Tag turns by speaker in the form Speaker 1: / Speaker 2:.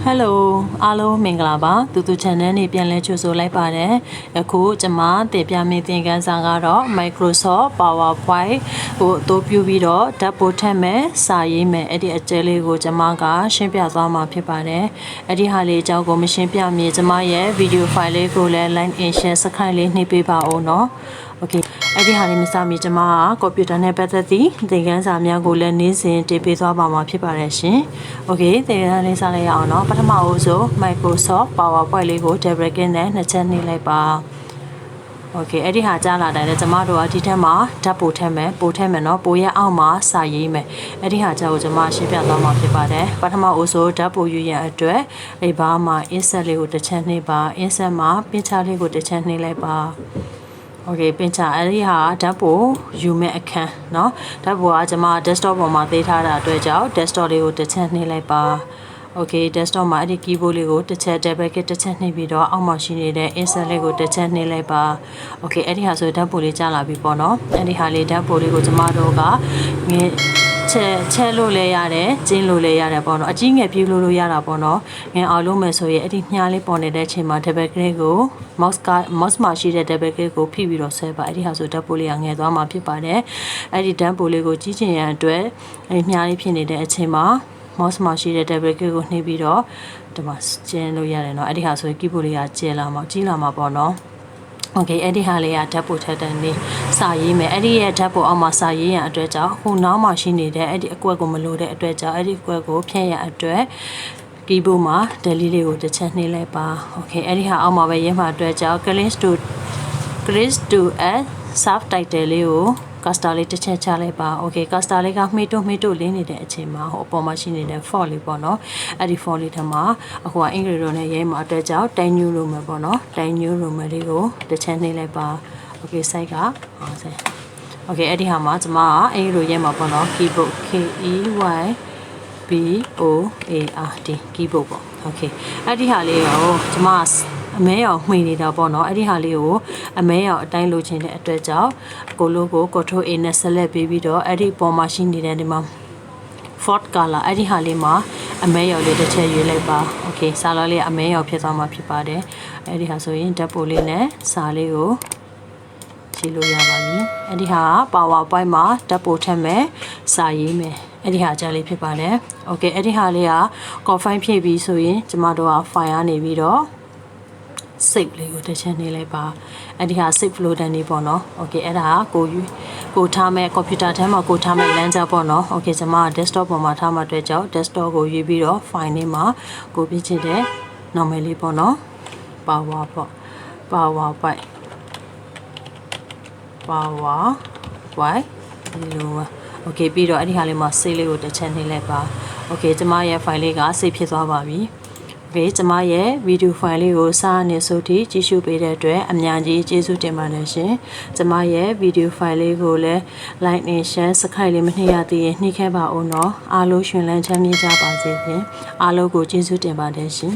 Speaker 1: Hello အားလုံးမင်္ဂလာပါတူတူ channel နေပြန်လဲကြိုဆိုလိုက်ပါတယ်အခုကျွန်မတင်ပြမယ့်သင်ခန်းစာကတော့ Microsoft PowerPoint ကိုအသုံးပြုပြီးတော့ဓာတ်ပို့ထည့်မယ်စာရေးမယ်အဲ့ဒီအကျဲလေးကိုကျွန်မကရှင်းပြသွားမှာဖြစ်ပါတယ်အဲ့ဒီဟာလေးအကြောင်းကိုမရှင်းပြမီကျွန်မရဲ့ video file လေးကိုလည်း like and share subscribe လေးနှိပ်ပေးပါဦးเนาะOkay အဲ့ဒီဟာလေးမစမီကျွန်မကကွန်ပျူတာနဲ့ပတ်သက်သည့်သင်ခန်းစာများကိုလည်းနေ့စဉ်တင်ပေးသွားပါမှာဖြစ်ပါတယ်ရှင် Okay သင်ခန်းစာလေးစလိုက်ရအောင်เนาะပထမဦးဆုံး Microsoft PowerPoint လေးကို double click နဲ့နှစ်ချက်နှိပ်လိုက်ပါ Okay အဲ့ဒီဟာကြားလာတယ်ကျွန်မတို့ကဒီထက်မှာဓာတ်ပို့ထည့်မယ်เนาะပို့ရအောင်မှာစာရေးမယ်အဲ့ဒီဟာကြောင့်ကျွန်မရှင်းပြသွားမှာဖြစ်ပါတယ်ပထမဦးဆုံးဓာတ်ပို့ယူရန်အတွက်အဲ့ဘာမှာ insert လေးကိုတစ်ချက်နှိပ်ပါ insert မှာ picture လေးကိုတစ်ချက်နှိပ်လိုက်ပါOkay ပင်ချအဲ့ဒီဟာဓာတ်ပို့ယူမဲ့အခန်းเนาะဓာတ်ပို့ကကျွန်မ desktop ပေါ်မှာသေးထားတာအတွက်ကြောင့် desktop လေးကိုတစ်ချက်နှိပ်လိုက်ပါ Okay desktop မှာအဲ့ဒီ keyboard လေးကိုတစ်ချက် double click တစ်ချက်နှိပ်ပြီးတော့အောက်မှာရှိနေတဲ့ insert လေးကိုတစ်ချက်နှိပ်လိုက်ပါ Okay အဲ့ဒီဟာဆိုဓာတ်ပို့လေးကြာလာပြီပေါ့နော်အဲ့ဒီဟာလေးဓာတ်ပို့လေးကိုကျွန်မတို့ကငယ်ချဲလို့လဲရတယ်ကျင်းလို့လဲရတယ်ပေါ့နော်အကြီးငယ်ပြည့်လို့ရတာပေါ့နော်ငယ်အောင်လို့မယ်ဆိုရင်အဲ့ဒီမြားလေးပေါ်နေတဲ့အချိန်မှာ double click ကို mouse မှာရှိတဲ့ double click ကိုဖိပြီးတော့ဆွဲပါအဲ့ဒီဟာဆိုဓာတ်ပို့လေးကငယ်သွားမှာဖြစ်ပါတယ်အဲ့ဒီဓာတ်ပို့လေးကိုကြီးကျင်ရန်အတွက်အဲ့ဒီမြားလေးဖြစ်နေတဲ့အချိန်မှာ mouse မှာရှိတဲ့ double click ကိုနှိပ်ပြီးတော့ဒီမှာကျင်းလို့ရတယ်เนาะအဲ့ဒီဟာဆို keyboard လေးကကျဲလာမှာကြီးလာမှာပေါ့နော်Okay အဲ့ဒီဟာလေးကဓာတ်ပို့ထက်တဲ့နေ့စာရေးမယ်အဲ့ဒီရဲ့ဓာတ်ပို့အောက်မှာစာရေးရန်အတွက်ကြောင့်ဟိုနောက်မှာရှိနေတဲ့အဲ့ဒီအကွက်ကိုမလိုတဲ့အတွက်ကြောင့်အဲ့ဒီအကွက်ကိုဖြည့်ရန်အတွက် keyboard မှာ delete လေးကိုတစ်ချက်နှိပ်လိုက်ပါ Okay အဲ့ဒီဟာအောက်မှာပဲရေးမှာအတွက်ကြောင့် click to add subtitle လေးကိုcaster လေးတစ်ချက်ချလိုက်ပါ Okay caster လေးကမှိတ်တို့လေးနေတဲ့အချိန်မှာဟိုအပေါ်မှာရှိနေတဲ့ font လေးပေါ့နော်အဲ့ဒီ font လေးထမှာအခုကအင်္ဂလိပ်လိုနဲ့ရေးမှာအတွက်ကြောင့် time new roman ပေါ့နော် time new roman လေးကိုတစ်ချက်နှိပ်လိုက်ပါ Okay site က50 Okay အဲ့ဒီဟာမှာကျွန်မကအင်္ဂလိပ်လိုရေးမှာပေါ့နော် keyboard K E Y B O A R D keyboard ပေါ့ Okay အဲ့ဒီဟာလေးကိုကျွန်မအမဲရောင်မှီနေတာပေါ့နော်အဲ့ဒီဟာလေးကိုအမဲရောင်အတိုင်းလိုချင်တဲ့အတွက်ကြောင့်ကိုလိုကို Control A နဲ့ select ပေးပြီးတော့အဲ့ဒီပေါ်မှာရှိနေတဲ့ဒီမှာ font color အဲ့ဒီဟာလေးမှာအမဲရောင်လေးတစ်ချက်ရွေးလိုက်ပါ Okay စာလုံးလေးအမဲရောင်ဖြစ်သွားမှာဖြစ်ပါတယ်အဲ့ဒီဟာဆိုရင်ဓာတ်ပို့လေးနဲ့စာလေးကိုကြည့်လို့ရပါပြီအဲ့ဒီဟာ PowerPoint မှာဓာတ်ပို့ထည့်မယ်စာရေးမယ်အဲ့ဒီဟာကြားလေးဖြစ်ပါတယ် Okay အဲ့ဒီဟာလေးက confine ဖြည့်ပြီးဆိုရင်ကျမတို့က file ကနေပြီးတော့save လေးကိုတစ်ချက်နှိပ်လိုက်ပါအဲ့ဒီဟာ save folder နေပေါ့နော် Okay အဲ့ဒါကိုထားမဲ့ computer ထဲမှာကိုထားမဲ့ launcher ပေါ့နော် Okay ကျွန်မ desktop ပေါ်မှာထားမှအတွက်ကြောင့် desktop ကိုရွေးပြီးတော့ file နေမှာကိုပြချင်တဲ့ normal လေးပေါ့နော် PowerPoint ဒီလိုပါ Okay ပြီးတော့အဲ့ဒီဟာလေးမှာ save လေးကိုတစ်ချက်နှိပ်လိုက်ပါ Okay ကျွန်မရဲ့ file လေးက save ဖြစ်သွားပါပြီOkay ကျွန်မရဲ့ video file လေးကိုစာနဲ့ဆိုထိကြည့်ရှုပေးတဲ့အတွက်အများကြီးကျေးဇူးတင်ပါတယ်ရှင်ကျွန်မရဲ့ video file လေးကိုလည်း like and share subscribe လေးမနှိပ်ရသေးရင်နှိပ်ခဲ့ပါဦးနော်အားလုံးရှင်လန်းချမ်းမြေ့ကြပါစေဖြင့်အားလုံးကိုကျေးဇူးတင်ပါတယ်ရှင်